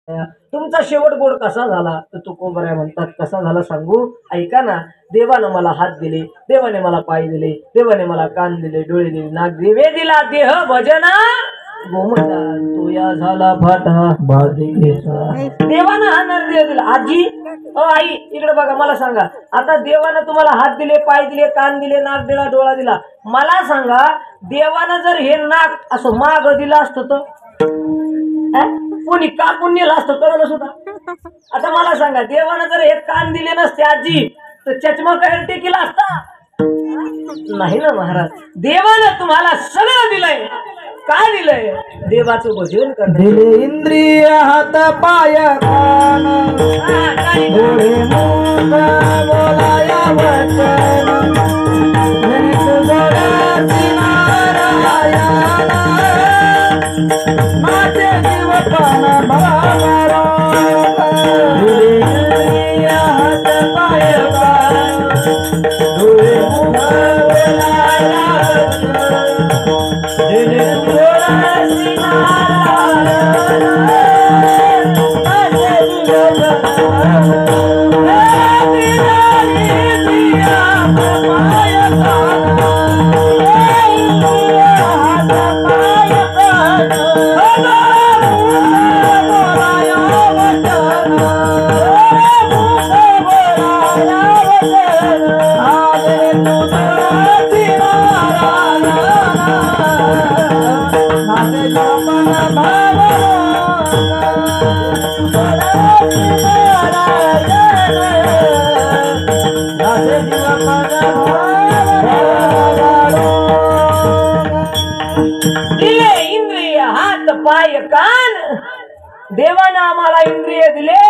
तुमचा शेवट गोड कसा झाला तर तुकोबराय म्हणतात कसा झाला सांगू ऐका ना. देवानं मला हात दिले, देवाने मला पाय दिले, देवाने मला कान दिले, डोळे दिले, नाक दिवे दिला, देह भजना गोमटा तोया झाला फाटा बाधिकेचा. देवानं हा नरदेह दिला. आजी आई इकडे बघा, मला सांगा आता देवानं तुम्हाला हात दिले, पाय दिले, कान दिले, नाक दिला, डोळा दिला. मला सांगा देवानं जर हे नाक असं माग दिलं असतं तर कोणी कापून नेलं असतं कळलं सुद्धा. आता मला सांगा देवानं जर हे कान दिले नसते आजी तर चष्मा काय टेकीला असता नाही ना महाराज. देवानं तुम्हाला सगळं दिलंय. काय दिलंय? देवाचं भजन कर. दिले इंद्रिय हात पाय कान डोळे मुख बोलाया वचन माझे जीव प्राण भरा दिले इंद्रिय हात पाय कान डोळे मुख बोलाया दिले इंद्रिय हात पाय कान. देवानं आम्हाला इंद्रिय दिले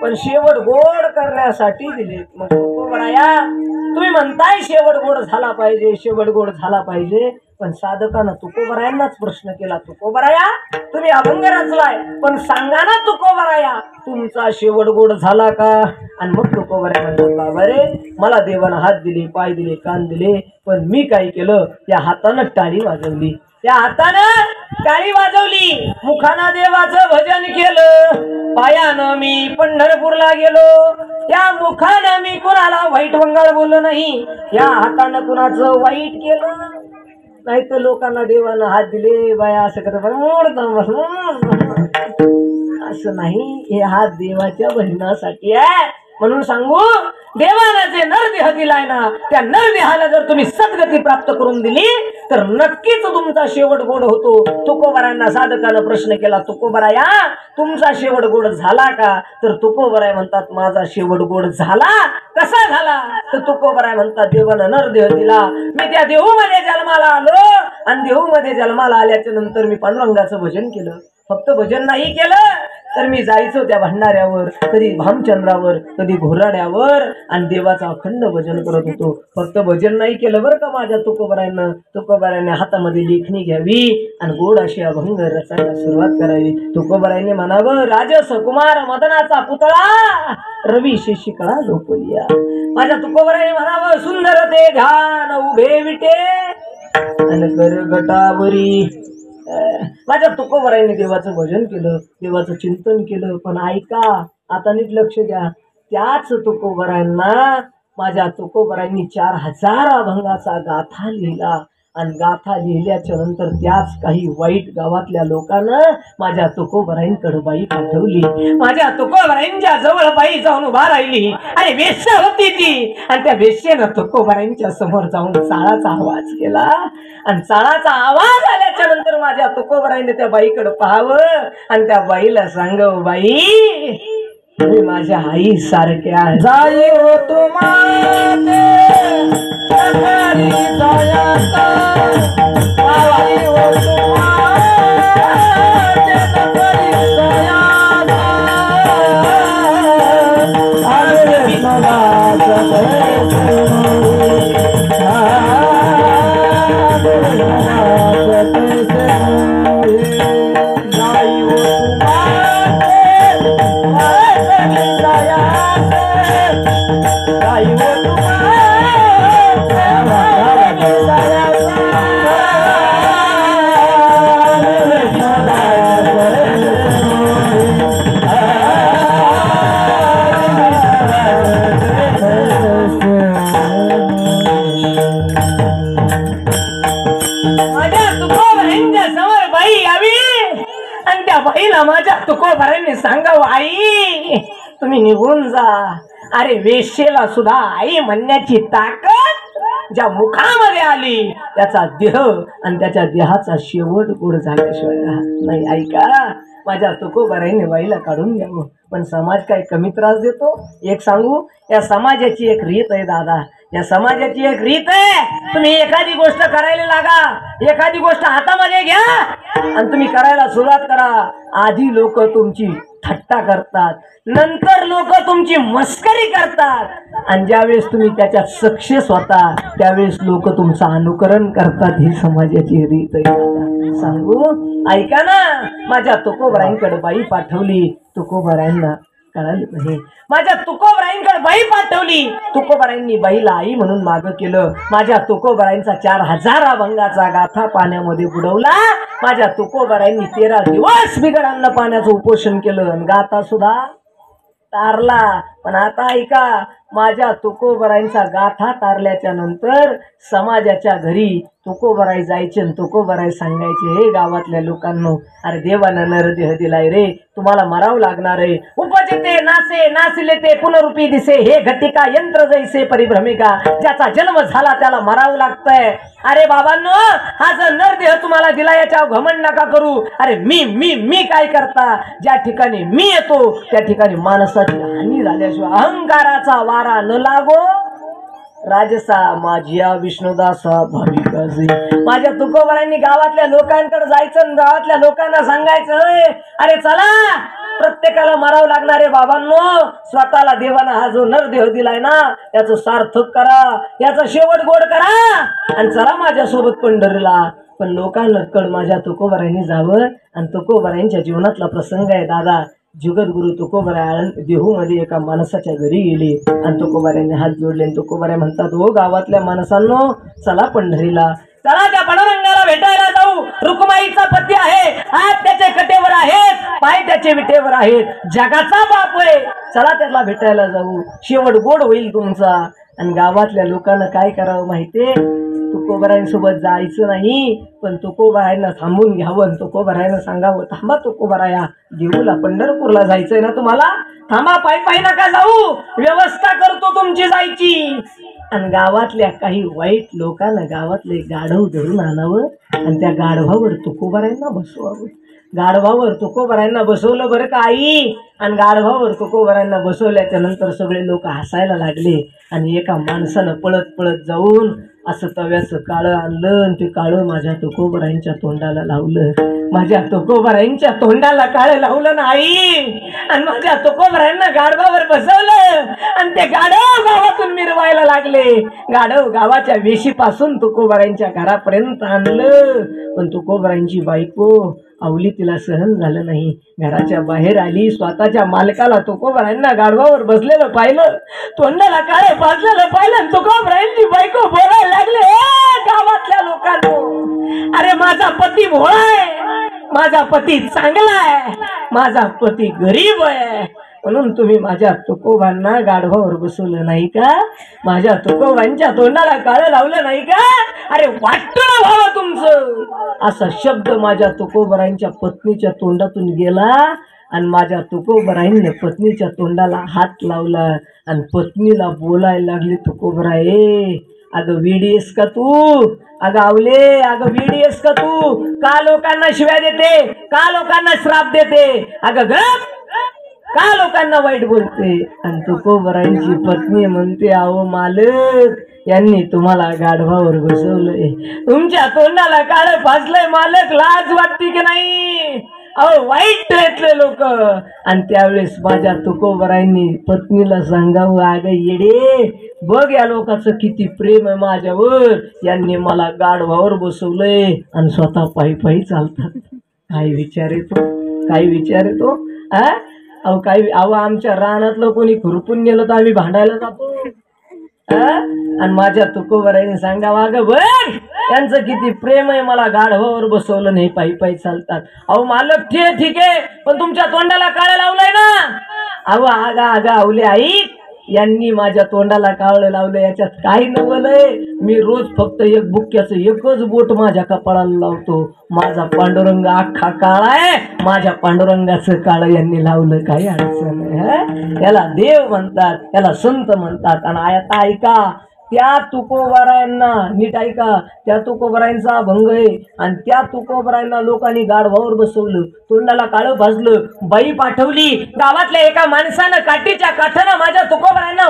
पण शेवट गोड करण्यासाठी दिले. मग तुकोबराया तुम्ही म्हणताय शेवट गोड झाला पाहिजे, शेवट गोड झाला पाहिजे, पण साधकानं तुकोबरायांनाच प्रश्न केला. तुकोबराया तुम्ही अभंग रचलाय पण सांगा ना तुकोबराया तुमचा शेवट गोड झाला का? आणि मग तुकोबराया म्हणतात बाबा रे मला देवानं हात दिले, पाय दिले, कान दिले, पण मी काय केलं? त्या हातानं टाळी वाजवली, त्या हातानं टाळी वाजवली, मुखानं देवाचं भजन केलं, पायानं मी पंढरपूरला गेलो, त्या मुखानं मी कुणाला वाईट वंगाळ बोललो नाही, या हातानं कुणाचं वाईट केलं नाही. तर लोकांना देवानं हात दिले बाया असं करत असं नाही. हे हात देवाच्या भजनासाठी आहे. म्हणून सांगू देवानं जे नरदेह दिलाय ना त्या नरदेहाला जर तुम्ही सद्गती प्राप्त करून दिली तर नक्कीच तुमचा शेवट गोड होतो. तुकोबरायांना साधकानं प्रश्न केला तुकोबराया तुमचा शेवट गोड झाला का? तर तुकोबराय म्हणतात माझा शेवट गोड झाला. कसा झाला? तर तुकोबराय म्हणतात देवानं नरदेह दिला, मी त्या देहूमध्ये जन्माला आलो आणि देहूमध्ये जन्माला आल्याच्या नंतर मी पांडुरंगाचं भजन केलं. फक्त भजन नाही केलं तर मी जायचो त्या भंडाऱ्यावर, कधी भामचंद्रावर, कधी घोराड्यावर आणि देवाचं अखंड भजन करत होतो. फक्त भजन नाही केलं बरं का माझ्या तुकोबरायानं. तुकोबरायाने हातामध्ये लेखणी घ्यावी आणि गोड अशी अभंग रचायला सुरुवात करावी. तुकोबरायाने म्हणावं राजस कुमार मदनाचा पुतळा रवी शिशिकळा लोपलिया. माझ्या तुकोबरायाने म्हणावं सुंदर ते घान उभे विटे आणि गटावरी. माझ्या तुकोबरायांनी देवाचं भजन केलं, देवाचं चिंतन केलं. पण ऐका आता नीट लक्ष द्या, त्याच तुकोबरायांना माझ्या तुकोबरायांनी 4000 अभंगाचा गाथा लिहिला आणि गाथा लिहिल्याच्या नंतर त्याच काही वाईट गावातल्या लोकांना माझ्या तुकोबरायांकडे बाई पाठवली. माझ्या तुकोबरायांच्या जवळ बाई जाऊन उभा राहिली आणि वेश्या होती ती, आणि त्या वेश्येनं तुकोबरायांच्या समोर जाऊन चाळाचा आवाज केला आणि चाळाचा आवाज आल्याच्या नंतर माझ्या तुकोबरायाने त्या बाईकडे पाहावं आणि त्या बाईला सांगावं बाई तुम्ही माझ्या आई सारख्या जाई हो तुम्हाला आई तुकोबारांनी सांगावं, आई तुम्ही निघून जा. अरे वेश्येला सुद्धा आई म्हणण्याची ताकद ज्या मुखामध्ये आली त्याचा देह आणि त्याच्या देहाचा शेवट गोड झाल्याशिवाय राहत नाही. ऐका, माझ्या तुकोबारांनी बाईला काढून द्यावं, पण समाज काय कमी त्रास देतो. एक सांगू, या समाजाची एक रीत आहे दादा, या समाजाची एक रीत आहे. तुम्ही एखादी गोष्ट करायला लागा, एखादी गोष्ट हातामध्ये घ्या आणि तुम्ही करायला सुरुवात करा. आधी लोक तुमची थट्टा करतात, नंतर लोक तुमची मस्करी करतात, आणि ज्यावेळेस तुम्ही त्याच्यात सक्सेस होता त्यावेळेस लोक तुमचं अनुकरण करतात. ही समाजाची रीत आहे. सांगू, ऐका ना, माझ्या तुकोबारांकडे बाई पाठवली. तुकोबारांना कळालं नाही. माझ्या तुकोबारांकडे बाई पाठवली. तुकोबारांनी बाईला आई म्हणून मागं केलं. माझ्या तुकोबारांचा 4000 अभंगाचा गाथा पाण्यामध्ये बुडवला. माझ्या तुकोबारांनी 13 दिवस बिगर अन्न पाण्याचं उपोषण केलं आणि गाथा सुद्धा तारला. पण आता ऐका, माझ्या तुकोबारांचा गाथा तारल्याच्या नंतर समाजाच्या घरी तुकोबाराई जायचे आणि तुकोबाराई सांगायचे, हे गावातल्या लोकांनो, अरे देवानं नरदेह दिलाय रे, तुम्हाला मरावं लागणार आहे. उपजिते नासे नासिले ते पुनरुपी दिसे, हे घटिका यंत्र जैसे परिभ्रमिका, ज्याचा जन्म झाला त्याला मरावं लागतंय. अरे बाबांनो, हा जर नरदेह तुम्हाला दिला याच्यावर घमंड नका करू. अरे मी मी मी काय करता, ज्या ठिकाणी मी येतो त्या ठिकाणी माणसाची हानी झाल्याशिवाय अहंकाराचा वारा न लागो. राजसा माझ्या विष्णुदासा भाविकाजी. माझ्या तुकोबारांनी गावातल्या लोकांकडे जायचं, गावातल्या लोकांना सांगायचं, अरे चला प्रत्येकाला मरावं लागणार आहे बाबांनो. स्वतःला देवानं हा जो नरदेह दिलाय ना याचं सार्थक करा, याचा शेवट गोड करा आणि चला माझ्यासोबत पंढरीला. पण लोकांकडे माझ्या तुकोबारांनी जावं. आणि तुकोबारांच्या जीवनातला प्रसंग आहे दादा. जुगद्गुरु तुकोबाराय देहूमध्ये एका माणसाच्या घरी गेले आणि तुकोबारांनी हात जोडले. तुकोबाराय म्हणतात, हो गावातल्या माणसांनो, चला पंढरीला, चला त्या पांडुरंगाला भेटायला जाऊ. रुक्माईचा पती आहे, हात त्याचे कटेवर आहेत, पाय त्याचे विटेवर आहेत, जगाचा बाप आहे, चला त्याला भेटायला जाऊ, शेवट गोड होईल तुमचा. आणि गावातल्या लोकांना काय करावं माहितीये, तुकोबारायांसोबत जायचं नाही, पण तुकोबारायांना थांबून घ्यावं. तुकोबारायांना सांगावं, थांबा तुकोबाराया, देऊला पंढरपूरला जायचंय ना तुम्हाला, थांबा, पायी पायी नका जाऊ, व्यवस्था करतो तुमची जायची. आणि गावातल्या काही वाईट लोकांना गावातले गाढव धरून आणावं आणि त्या गाढवावर तुकोबारायांना बसवावं. गाढवावर तुकोबारायांना बसवलं बरं का आई. आणि गाढवावर तुकोबारायांना बसवल्याच्या नंतर सगळे लोक हसायला लागले. आणि एका माणसानं पळत पळत जाऊन असं तव्याचं काळं आणलं आणि ते काळं माझ्या तुकोबारायांच्या तोंडाला लावलं. माझ्या तुकोबारायांच्या तोंडाला काळं लावलं ना आई. आणि माझ्या तुकोबारायांना गाढवावर बसवलं आणि ते गाढव गावातून मिरवायला लागले. गाढव गावाच्या वेशीपासून तुकोबारायांच्या घरापर्यंत आणलं. पण तुकोबारायांची बायको आवली, तिला सहन झालं नाही, घराच्या बाहेर आली. स्वतःच्या मालकाला तुकोबारायांना गाढवावर बसलेलं पाहिलं, तोंडाला काळे पाजलेलं पाहिलं. तुकोबारायांची बायको बोलायला लागले, गावातल्या लोकांनो, अरे माझा पती भोळा आहे, माझा पती चांगला आहे, माझा पती गरीब आहे, म्हणून तुम्ही माझ्या तुकोबांना गाढवावर बसवलं नाही का, माझ्या तुकोबांच्या तोंडाला काळं लावलं नाही का, अरे वाटतं ना भावा तुमचं. असा शब्द माझ्या तुकोबारांच्या पत्नीच्या तोंडातून गेला. आणि माझ्या तुकोबाराईंनी पत्नीच्या तोंडाला हात लावला आणि पत्नीला बोलायला लागली, तुकोबाराये, अगं वेडीस का तू, अगं आवले, अगं वेडीस का तू, का लोकांना शिव्या देते, का लोकांना श्राप देते, अगं गप, का लोकांना वाईट बोलते. आणि तुकोबारांची पत्नी म्हणते, अहो मालक, यांनी तुम्हाला गाढवावर बसवलंय, तुमच्या तोंडाला काळं फासलंय मालक, लाज वाटते की नाही, अहो वाईट घेतले लोक. आणि त्यावेळेस माझ्या तुकोबारांनी पत्नीला सांगावं, अगं येडे, बघ या लोकांचं किती प्रेम आहे माझ्यावर, यांनी मला गाढवावर बसवलंय आणि स्वतः पायी पायी चालतात. काय विचार येतो, काय विचार येतो. अहो काही, अहो आमच्या रानातलं कोणी खुरपून नेलं तर आम्ही भांडायला जातो. आणि माझ्या तुकोबाराईने सांगावं, अगं बघ यांचं किती प्रेम आहे, मला गाढवावर बसवलं नाही, पायी पायी चालतात. अहो मालक, ठीक आहे, पण तुमच्या तोंडाला काळं लावलंय ना. अहो आगा आगा आवले आई, यांनी माझ्या तोंडाला कावळं लावलं, याच्यात काही नवलंय. मी रोज फक्त एक बुक्क्याचं एकच बोट माझ्या कपाळाला लावतो. माझा पांडुरंग अख्खा काळा आहे, माझ्या पांडुरंगाचं काळं यांनी लावलं, काही अडचण नाही. याला देव म्हणतात, याला संत म्हणतात. आणि आता ऐका, त्या तुकोबरायांना नीट ऐका, त्या तुकोबरायांचा अभंग आहे. आणि त्या तुकोबरायांना लोकांनी गाढवावर बसवलं, तोंडाला काळं भाजलं, बाई पाठवली. गावातल्या एका माणसानं काठीच्या काठानं माझ्या तुकोबरायांना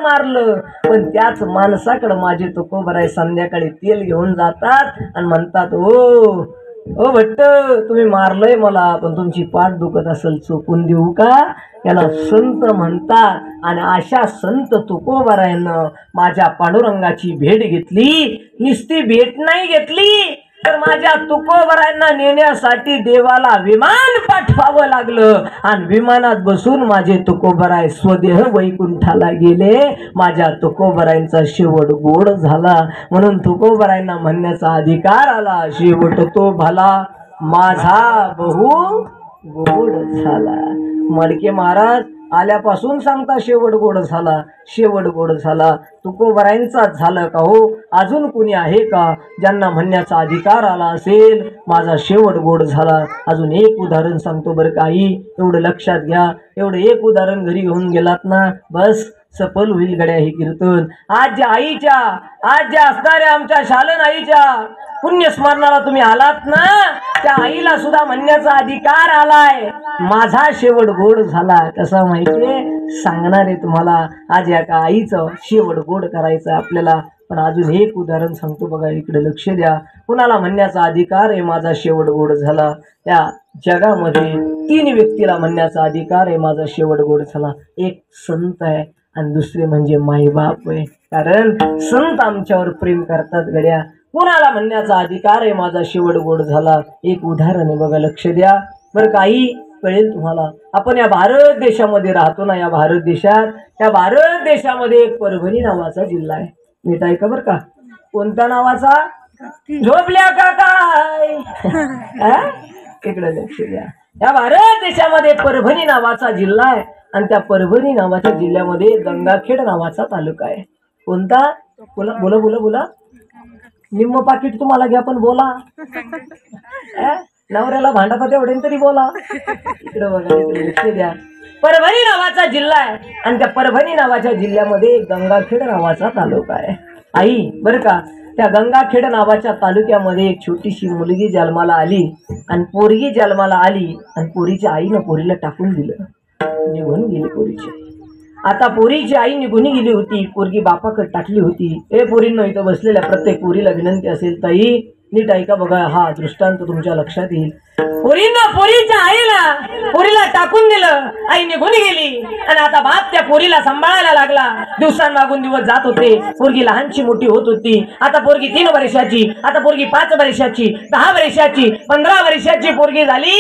मारलं. पण त्याच माणसाकडे माझे तुकोबराय संध्याकाळी तेल घेऊन जातात आणि म्हणतात, ओ भट्ट, तुम्ही मारलंय मला, पण तुमची पाठ दुखत असेल, चोपून देऊ का? याला संत म्हणतात. आणि अशा संत तुकोबरायानं माझ्या पांडुरंगाची भेट घेतली. नुसती भेट नाही घेतली, तर माझ्या तुकोबरायांना नेण्यासाठी देवाला विमान पाठवावं लागलं. आणि विमानात बसून माझे तुकोबराय स्वदेह वैकुंठाला गेले. माझ्या तुकोबरायांचा शेवट गोड झाला. म्हणून तुकोबरायांना म्हणण्याचा अधिकार आला, शेवट तो भला माझा बहु गोड झाला. मडके महाराज आल्यापासून सांगता शेवट गोड झाला, शेवट गोड झाला. तुकोबरायांचाच झालं का हो? अजून कुणी आहे का ज्यांना म्हणण्याचा अधिकार आला असेल माझा शेवट गोड झाला? अजून एक उदाहरण सांगतो बरं काही, एवढं लक्षात घ्या. एवढं एक उदाहरण घरी घेऊन गेलात ना, बस सफल होईल गड्या हे कीर्तन. आज ज्या असणाऱ्या आमच्या शालन आईच्या पुण्यस्मरणाला तुम्ही आलात ना, त्या आईला सुद्धा म्हणण्याचा अधिकार आलाय, माझा शेवट गोड झाला. कसा माहितीये? सांगणार आहे तुम्हाला. आज या का आईचं शेवट गोड करायचं आपल्याला. पण अजून एक उदाहरण सांगतो बघा, इकडे लक्ष द्या. कुणाला म्हणण्याचा अधिकार आहे माझा शेवट गोड झाला? त्या जगामध्ये 3 व्यक्तीला म्हणण्याचा अधिकार आहे माझा शेवट गोड झाला. एक संत आहे आणि दुसरे म्हणजे माईबाप आहे. कारण संत आमच्यावर प्रेम करतात गड्या. कोणाला म्हणण्याचा अधिकार आहे माझा शेवट गोड झाला? एक उदाहरण आहे बघा, लक्ष द्या बरं. काही कळेल तुम्हाला. आपण या भारत देशामध्ये राहतो ना, या भारत देशामध्ये एक परभणी नावाचा जिल्हा आहे. नीट ऐका बरं का. कोणत्या नावाचा? झोपल्या का काय? इकडे लक्ष द्या. या भारत देशामध्ये परभणी नावाचा जिल्हा आहे. आणि त्या परभणी नावाच्या जिल्ह्यामध्ये गंगाखेड नावाचा तालुका आहे. कोणता? बोला बोला बोला बोला. निम्म पाकिट तुम्हाला घ्या, पण बोला. नवऱ्याला भांडता तेवढे तरी बोला. इकडे बघा, इकडे लक्ष द्या. परभणी नावाचा जिल्हा आहे आणि त्या परभणी नावाच्या जिल्ह्यामध्ये गंगाखेड नावाचा तालुका आहे. आई बरं का, त्या गंगाखेड नावाच्या तालुक्यामध्ये एक छोटीशी मुलगी जन्माला आली. आणि पोरगी जन्माला आली आणि पोरीच्या आईनं पोरीला टाकून दिलं, निघून गेली पोरीची. आता पोरीची आई निघून गेली होती, पोरगी बापाकडे टाकली होती. पोरींनो, इथं बसलेल्या प्रत्येक पोरीला विनंती असेल, ताई नीट ऐका बघा, हा दृष्टांत तुमच्या लक्षात येईल. पोरीच्या आईला पोरीला टाकून दिलं, आई निघून गेली. आणि आता बाप त्या पोरीला सांभाळायला लागला. दिवसांमागून दिवस जात होते, पोरगी लहानची मोठी होत होती. आता पोरगी 3 वर्षाची, आता पोरगी 5 वर्षाची, 10 वर्षाची, 15 वर्षाची पोरगी झाली.